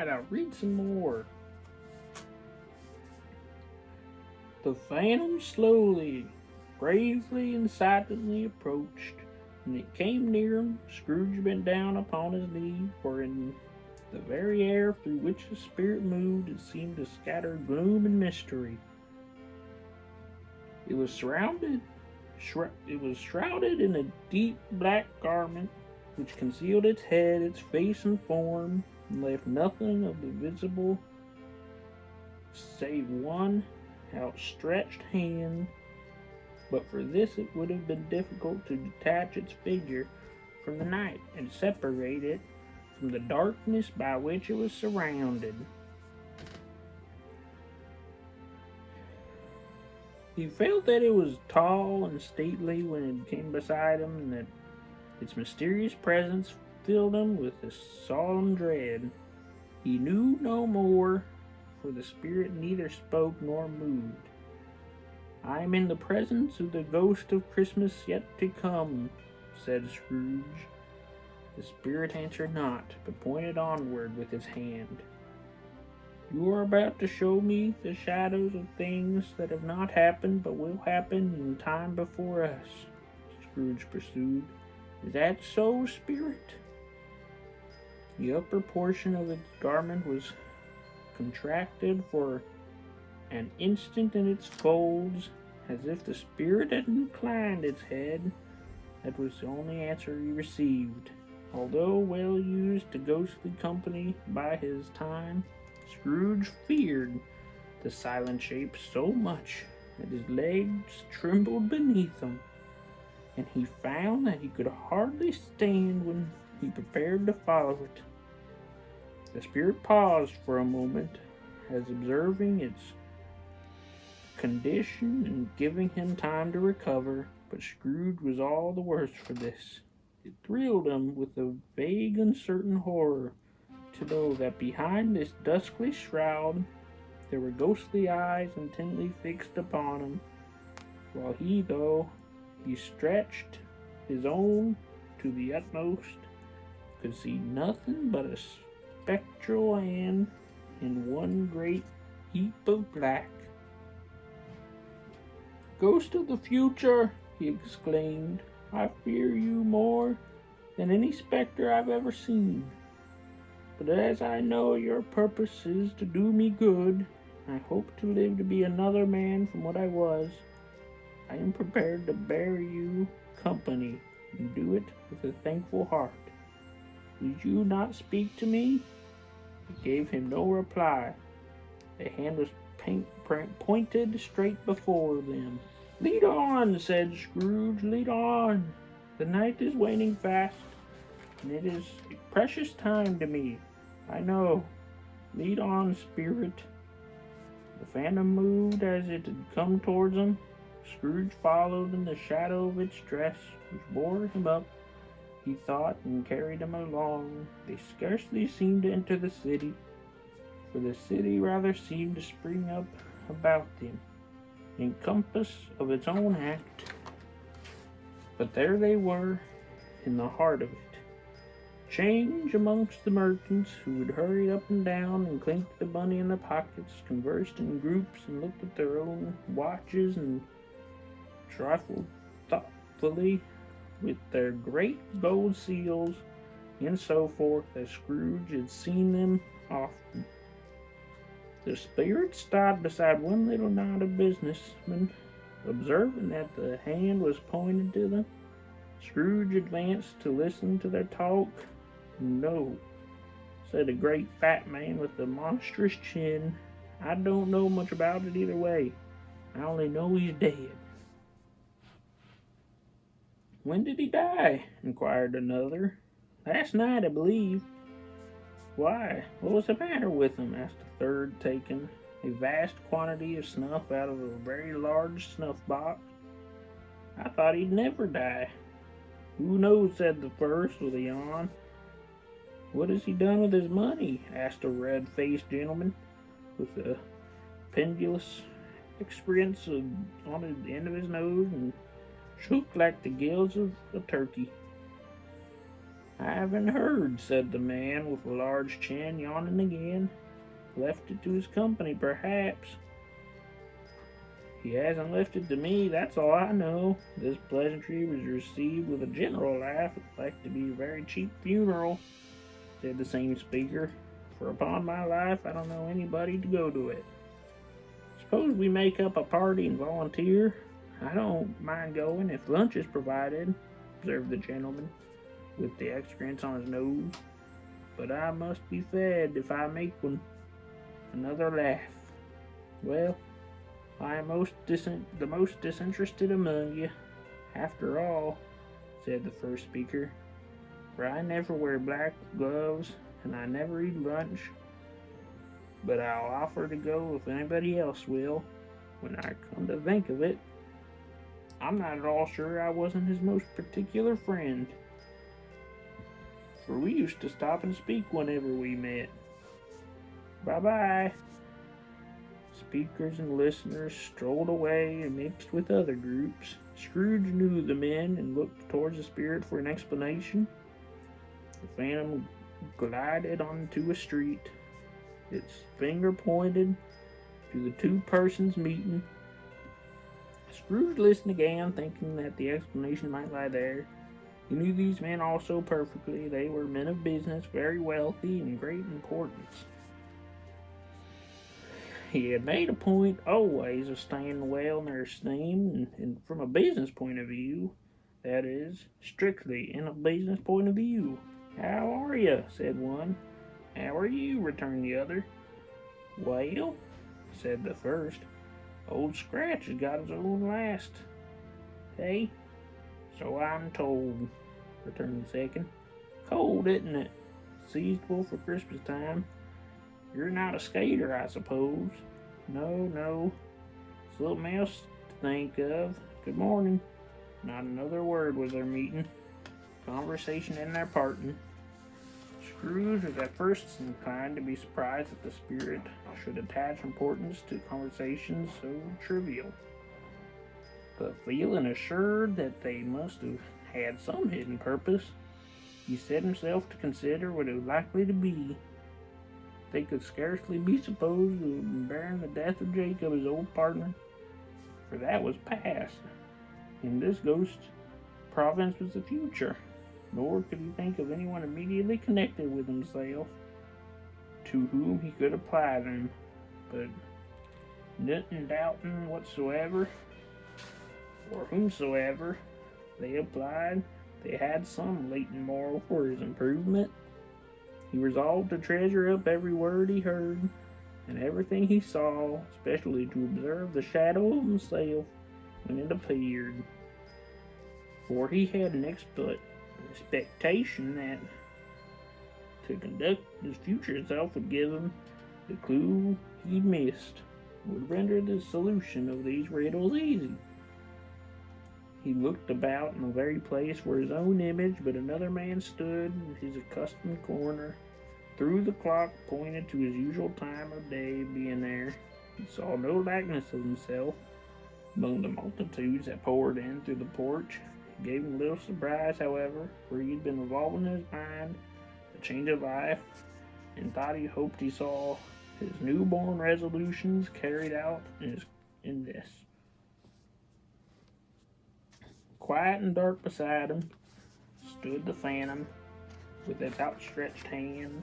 right, I'll read some more. The phantom slowly, gravely, and silently approached. When it came near him, Scrooge bent down upon his knee, for in the very air through which the spirit moved, it seemed to scatter gloom and mystery. It was shrouded in a deep black garment, which concealed its head, its face, and form, and left nothing of the visible save one outstretched hand. But for this it would have been difficult to detach its figure from the night and separate it from the darkness by which it was surrounded. He felt that it was tall and stately when it came beside him, and that its mysterious presence filled him with a solemn dread. He knew no more, for the spirit neither spoke nor moved. "I am in the presence of the ghost of Christmas yet to come," said Scrooge. The spirit answered not, but pointed onward with his hand. "You are about to show me the shadows of things that have not happened but will happen in time before us," Scrooge pursued. "Is that so, spirit?" The upper portion of its garment was contracted for an instant in its folds, as if the spirit had inclined its head. That was the only answer he received. Although well used to ghostly company by his time, Scrooge feared the silent shape so much that his legs trembled beneath him, and he found that he could hardly stand when he prepared to follow it. The spirit paused for a moment, as observing its condition and giving him time to recover, but Scrooge was all the worse for this. It thrilled him with a vague, uncertain horror to know that behind this dusky shroud there were ghostly eyes intently fixed upon him, while though he stretched his own to the utmost, could see nothing but a spectral hand in one great heap of black. "Ghost of the future," he exclaimed, "I fear you more than any spectre I've ever seen. But as I know your purpose is to do me good, I hope to live to be another man from what I was. I am prepared to bear you company, and do it with a thankful heart. Would you not speak to me?" He gave him no reply. The hand was pointed straight before them. "Lead on," said Scrooge, "lead on. The night is waning fast, and it is a precious time to me, I know. Lead on, spirit." The phantom moved as it had come towards him. Scrooge followed in the shadow of its dress, which bore him up, he thought, and carried him along. They scarcely seemed to enter the city, for the city rather seemed to spring up about them, in compass of its own act. But there they were, in the heart of it. Change amongst the merchants, who would hurry up and down and clinked the money in their pockets, conversed in groups, and looked at their own watches, and trifled thoughtfully with their great gold seals, and so forth, as Scrooge had seen them often. The spirit stopped beside one little knot of businessmen. Observing that the hand was pointed to them, Scrooge advanced to listen to their talk. "No," said a great fat man with a monstrous chin, "I don't know much about it either way. I only know he's dead." "When did he die?" inquired another. "Last night, I believe." "Why, what was the matter with him?" asked a third, taking a vast quantity of snuff out of a very large snuff box. "I thought he'd never die." "Who knows?" said the first with a yawn. "What has he done with his money?" asked a red-faced gentleman with a pendulous experience on the end of his nose and shook like the gills of a turkey. I haven't heard, said the man with a large chin, yawning again. Left it to his company, perhaps. He hasn't left it to me, that's all I know. This pleasantry was received with a general laugh. It's like to be a very cheap funeral, said the same speaker. For upon my life, I don't know anybody to go to it. Suppose we make up a party and volunteer? I don't mind going if lunch is provided, observed the gentleman, with the excrements on his nose. But I must be fed if I make one. Another laugh. Well, I am the most disinterested among you, after all, said the first speaker, for I never wear black gloves and I never eat lunch, but I'll offer to go if anybody else will. When I come to think of it, I'm not at all sure I wasn't his most particular friend, for we used to stop and speak whenever we met. Bye-bye. Speakers and listeners strolled away and mixed with other groups. Scrooge knew the men and looked towards the spirit for an explanation. The phantom glided onto a street. Its finger pointed to the two persons meeting. Scrooge listened again, thinking that the explanation might lie there. He knew these men also perfectly. They were men of business, very wealthy, and great importance. He had made a point always of staying well in their esteem, and from a business point of view, that is, strictly in a business point of view. How are you? Said one. How are you? Returned the other. Well, said the first, Old Scratch has got his own last. Hey? So I'm told, returned the second. Cold, isn't it? Seasonable for Christmas time. You're not a skater, I suppose. No. Something else to think of. Good morning. Not another word was their meeting, conversation, and their parting. Scrooge was at first inclined to be surprised that the spirit should attach importance to conversations so trivial. But feeling assured that they must have had some hidden purpose, he set himself to consider what it was likely to be. They could scarcely be supposed to have bearing the death of Jacob, his old partner, for that was past, and this ghost province was the future. Nor could he think of anyone immediately connected with himself to whom he could apply them, but nothing doubting whatsoever, or whomsoever they applied, they had some latent moral for his improvement. He resolved to treasure up every word he heard, and everything he saw, especially to observe the shadow of himself when it appeared, for he had an expectation that to conduct his future self would give him the clue he'd missed, would render the solution of these riddles easy. He looked about in the very place where his own image but another man stood in his accustomed corner. Through the clock pointed to his usual time of day being there, he saw no likeness of himself among the multitudes that poured in through the porch. It gave him little surprise, however, for he had been revolving in his mind a change of life, and thought he hoped he saw his newborn resolutions carried out in this. Quiet and dark beside him stood the phantom with its outstretched hand.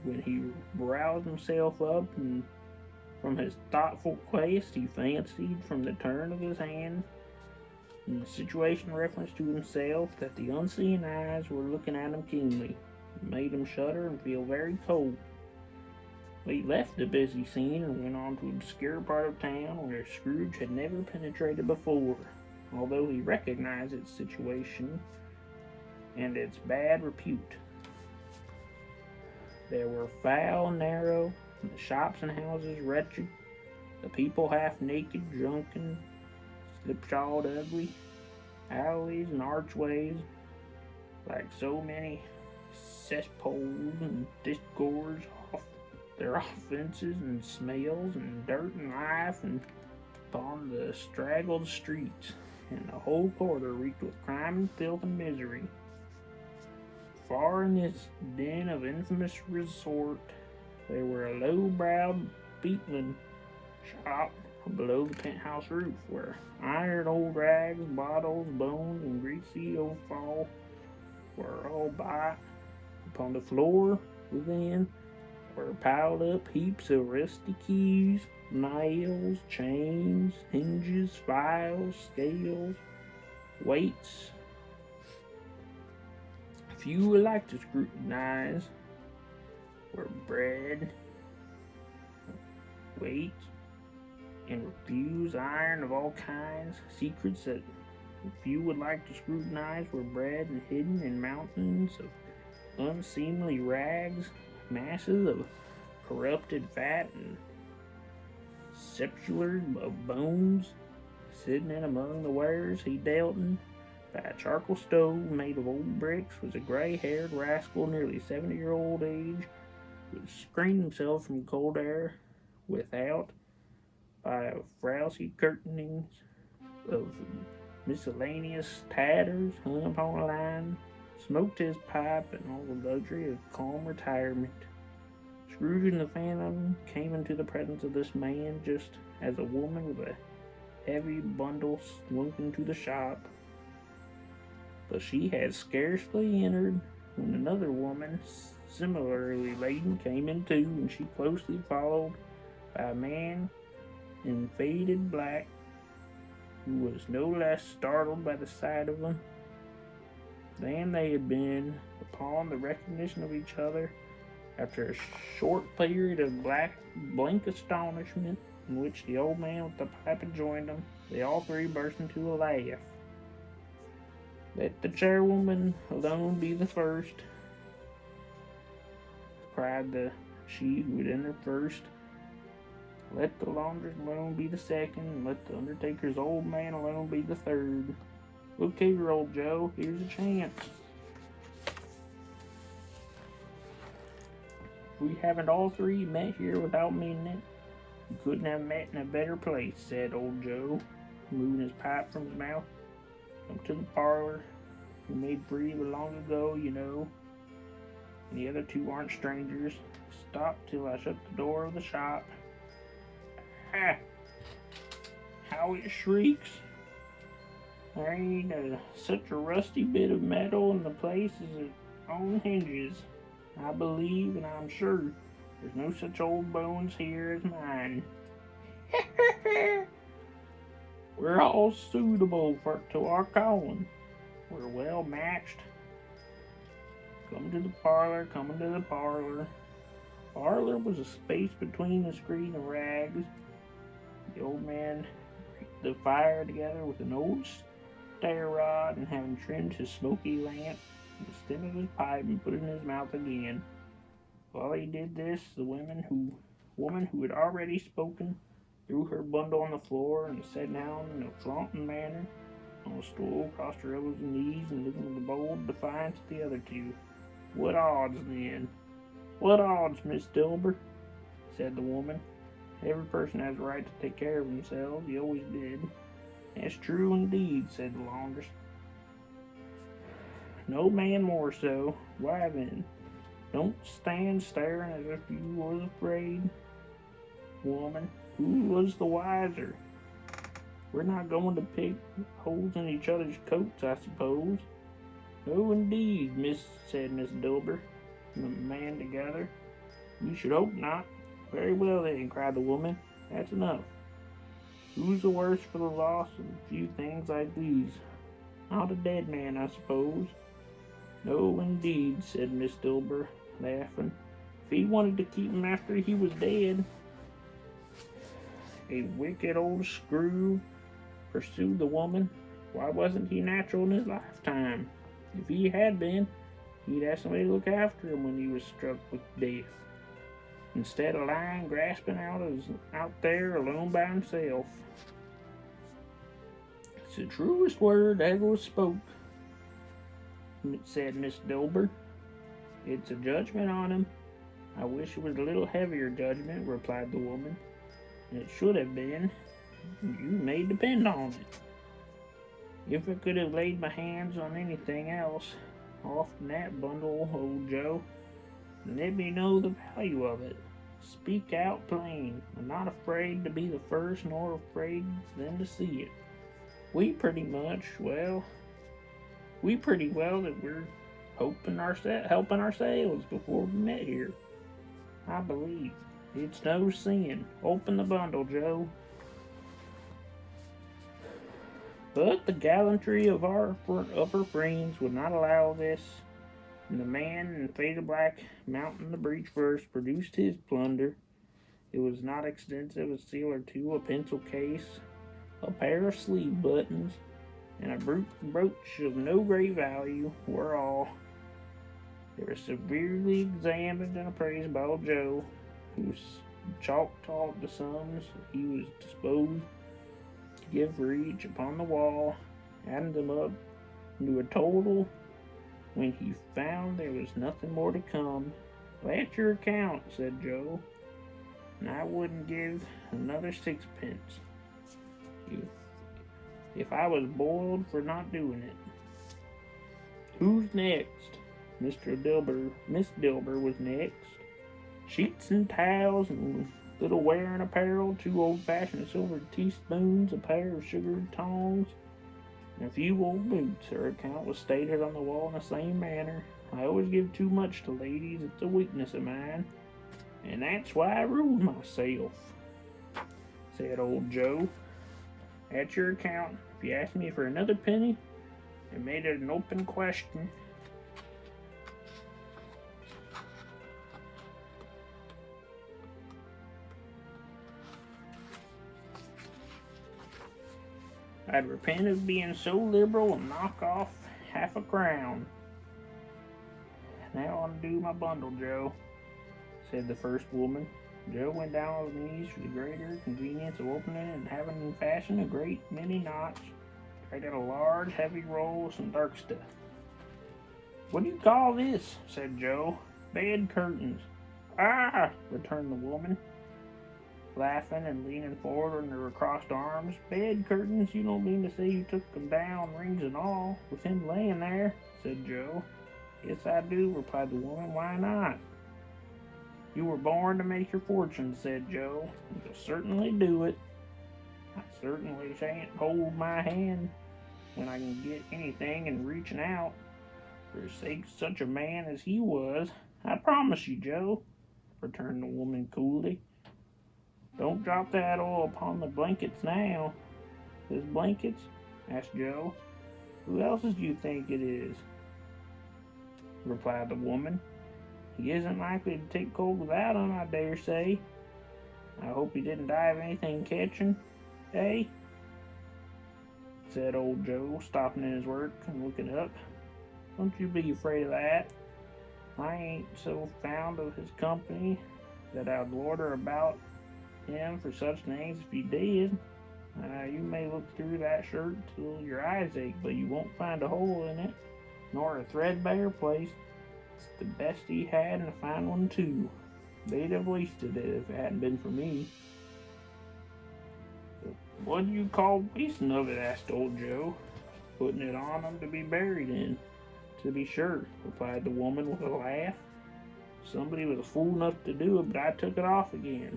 When he roused himself up and from his thoughtful quest, he fancied from the turn of his hand and the situation reference to himself that the unseen eyes were looking at him keenly. It made him shudder and feel very cold. He left the busy scene and went on to an obscure part of town where Scrooge had never penetrated before, although he recognized its situation and its bad repute. There were foul and narrow, and the shops and houses wretched, the people half naked, drunken, slipshod, ugly, alleys and archways like so many cesspools and disgorged off their offenses and smells and dirt and life and upon the straggled streets. and the whole quarter reeked with crime and filth and misery. Far in this den of infamous resort, there were a low-browed beetling shop below the penthouse roof, where iron old rags, bottles, bones, and greasy offal were all by. Upon the floor within were piled up heaps of rusty keys, nails, chains, hinges, files, scales, weights. Few would like to scrutinize were bread, weights, and refuse iron of all kinds. Secrets that few would like to scrutinize were bred and hidden in mountains of unseemly rags, masses of corrupted fat, and sepulchres of bones. Sitting in among the wares he dealt in, by a charcoal stove made of old bricks, was a gray-haired rascal nearly 70-year-old age, who screened himself from cold air without by frowsy curtainings of miscellaneous tatters hung upon a line, smoked his pipe in all the luxury of calm retirement. Scrooge and the Phantom came into the presence of this man just as a woman with a heavy bundle slunk into the shop. But she had scarcely entered when another woman, similarly laden, came in too, and she closely followed by a man in faded black, who was no less startled by the sight of them than they had been upon the recognition of each other. After a short period of blank astonishment, in which the old man with the pipe had joined them, they all three burst into a laugh. "Let the chairwoman alone be the first," cried she who had entered first. "Let the laundress alone be the second, and let the undertaker's old man alone be the third. Look here, old Joe, here's a chance. We haven't all three met here without meaning it. You couldn't have met in a better place," said old Joe, moving his pipe from his mouth. "Come to the parlor. We made free long ago, you know, and the other two aren't strangers. Stop till I shut the door of the shop. Ah! How it shrieks! There ain't such a rusty bit of metal in the place as its own hinges. I believe, and I'm sure, there's no such old bones here as mine. We're all suitable to our calling. We're well matched. Come to the parlor, come into the parlor." Parlor was a space between the screen of rags. The old man raked the fire together with an old stair rod, and having trimmed his smoky lamp, the stem of his pipe, and put it in his mouth again. While he did this, the woman who had already spoken threw her bundle on the floor and sat down in a flaunting manner on a stool, crossed her elbows and knees, and looking with a bold defiance at the other two. "What odds, then? What odds, Miss Dilber?" said the woman. "Every person has a right to take care of himself. He always did." "That's true indeed," said the laundress. "No man more so. Why then, don't stand staring as if you was afraid. Woman, who was the wiser? We're not going to pick holes in each other's coats, I suppose." "No, indeed, said Miss Dilber and the man together. "We should hope not." "Very well, then," cried the woman. "That's enough. Who's the worse for the loss of a few things like these? Not a dead man, I suppose." "No, indeed," said Miss Dilber, laughing. "If he wanted to keep him after he was dead." "A wicked old screw," pursued the woman. "Why wasn't he natural in his lifetime? If he had been, he'd have somebody to look after him when he was struck with death, instead of lying grasping out there alone by himself." "It's the truest word ever was spoke," said Miss Dilber. "It's a judgment on him. I wish it was a little heavier judgment," replied the woman. "And it should have been. You may depend on it." If I could have laid my hands on anything else off in that bundle, old Joe, let me know the value of it. Speak out plain. I'm not afraid to be the first, nor afraid then to see it. We pretty well that we're helping ourselves before we met here. I believe it's no sin. Open the bundle, Joe. But the gallantry of our friends would not allow this, and the man in faded black, mounting the breech first, produced his plunder. It was not extensive, a seal or two, a pencil case, a pair of sleeve buttons, and a brooch of no great value were all. They were severely examined and appraised by old Joe, who chalk-taught the sums he was disposed to give for each upon the wall, adding them up into a total when he found there was nothing more to come. That's your account, said Joe, and I wouldn't give another sixpence if I was boiled for not doing it. Who's next? Miss Dilber was next. Sheets and towels and little wearing apparel, 2 old-fashioned silver teaspoons, a pair of sugared tongs, and a few old boots. Her account was stated on the wall in the same manner. I always give too much to ladies. It's a weakness of mine, and that's why I rule myself, said old Joe. That's your account. If you ask me for another penny, I made it an open question. I'd repent of being so liberal and knock off half a crown. Now I'll undo my bundle, Joe, said the first woman. Joe went down on his knees for the greater convenience of opening it and having fastened a great many knots, dragged out a large, heavy roll of some dark stuff. What do you call this? Said Joe. Bed curtains. Ah, returned the woman, laughing and leaning forward on her crossed arms. Bed curtains? You don't mean to say you took them down, rings and all, with him laying there? Said Joe. Yes, I do, replied the woman. Why not? You were born to make your fortune, said Joe. You'll certainly do it. I certainly shan't hold my hand when I can get anything in reaching out. For the sake of such a man as he was, I promise you, Joe, returned the woman coolly. Don't drop that oil upon the blankets now. His blankets? Asked Joe. Who else's do you think it is? Replied the woman. He isn't likely to take cold without 'em, I dare say. I hope he didn't die of anything catching, eh? Said old Joe, stopping in his work and looking up. Don't you be afraid of that. I ain't so fond of his company that I'd loiter about him for such things if you did. You may look through that shirt till your eyes ache, but you won't find a hole in it, nor a threadbare place. It's the best he had, and a fine one too. They'd have wasted it if it hadn't been for me. What do you call wasting of it? Asked old Joe. Putting it on him to be buried in. To be sure, replied the woman with a laugh. Somebody was fool enough to do it, but I took it off again.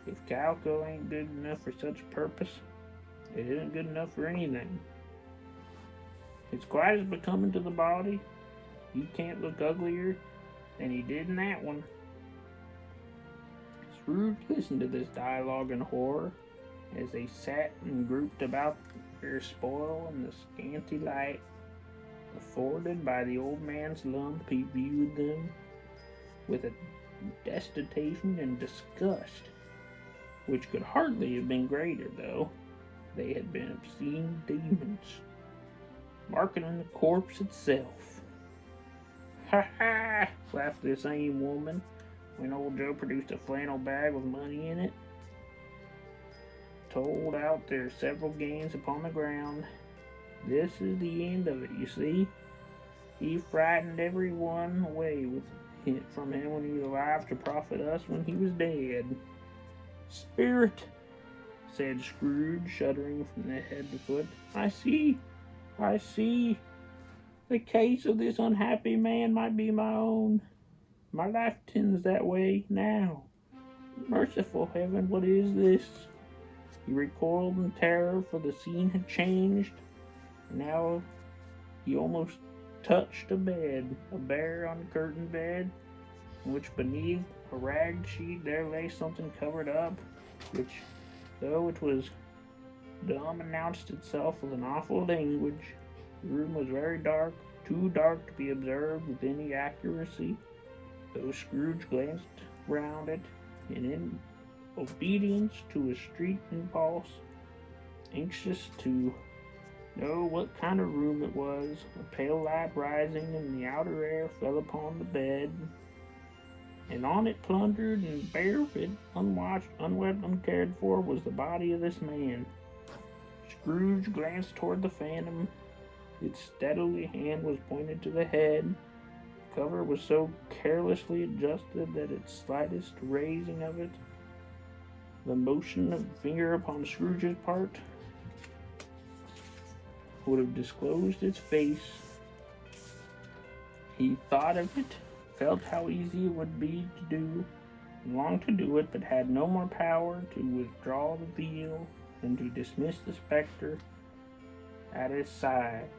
If calico ain't good enough for such a purpose, it isn't good enough for anything. It's quite as becoming to the body. You can't look uglier than he did in that one. Scrooge listened to this dialogue in horror as they sat and grouped about their spoil in the scanty light afforded by the old man's lump. He viewed them with a detestation and disgust which could hardly have been greater, though they had been obscene demons, marking the corpse itself. Ha ha! Laughed the same woman when old Joe produced a flannel bag with money in it, told out their several gains upon the ground. This is the end of it, you see. He frightened every one away from him when he was alive to profit us when he was dead. Spirit, said Scrooge, shuddering from the head to foot. I see. The case of this unhappy man might be my own. My life tends that way now. Merciful heaven, what is this? He recoiled in terror, for the scene had changed. Now he almost touched a bed, a bare, uncurtained bed, in which beneath a rag sheet there lay something covered up, which, though it was dumb, announced itself with an awful language. The room was very dark, too dark to be observed with any accuracy, though Scrooge glanced round it, and in obedience to a street impulse, anxious to know what kind of room it was, a pale light rising in the outer air fell upon the bed, and on it, plundered and barefoot, unwashed, unwept, uncared for, was the body of this man. Scrooge glanced toward the phantom. Its stealthy hand was pointed to the head. The cover was so carelessly adjusted that its slightest raising of it, the motion of the finger upon Scrooge's part, would have disclosed its face. He thought of it, felt how easy it would be to do, and longed to do it, but had no more power to withdraw the veil than to dismiss the spectre at his side.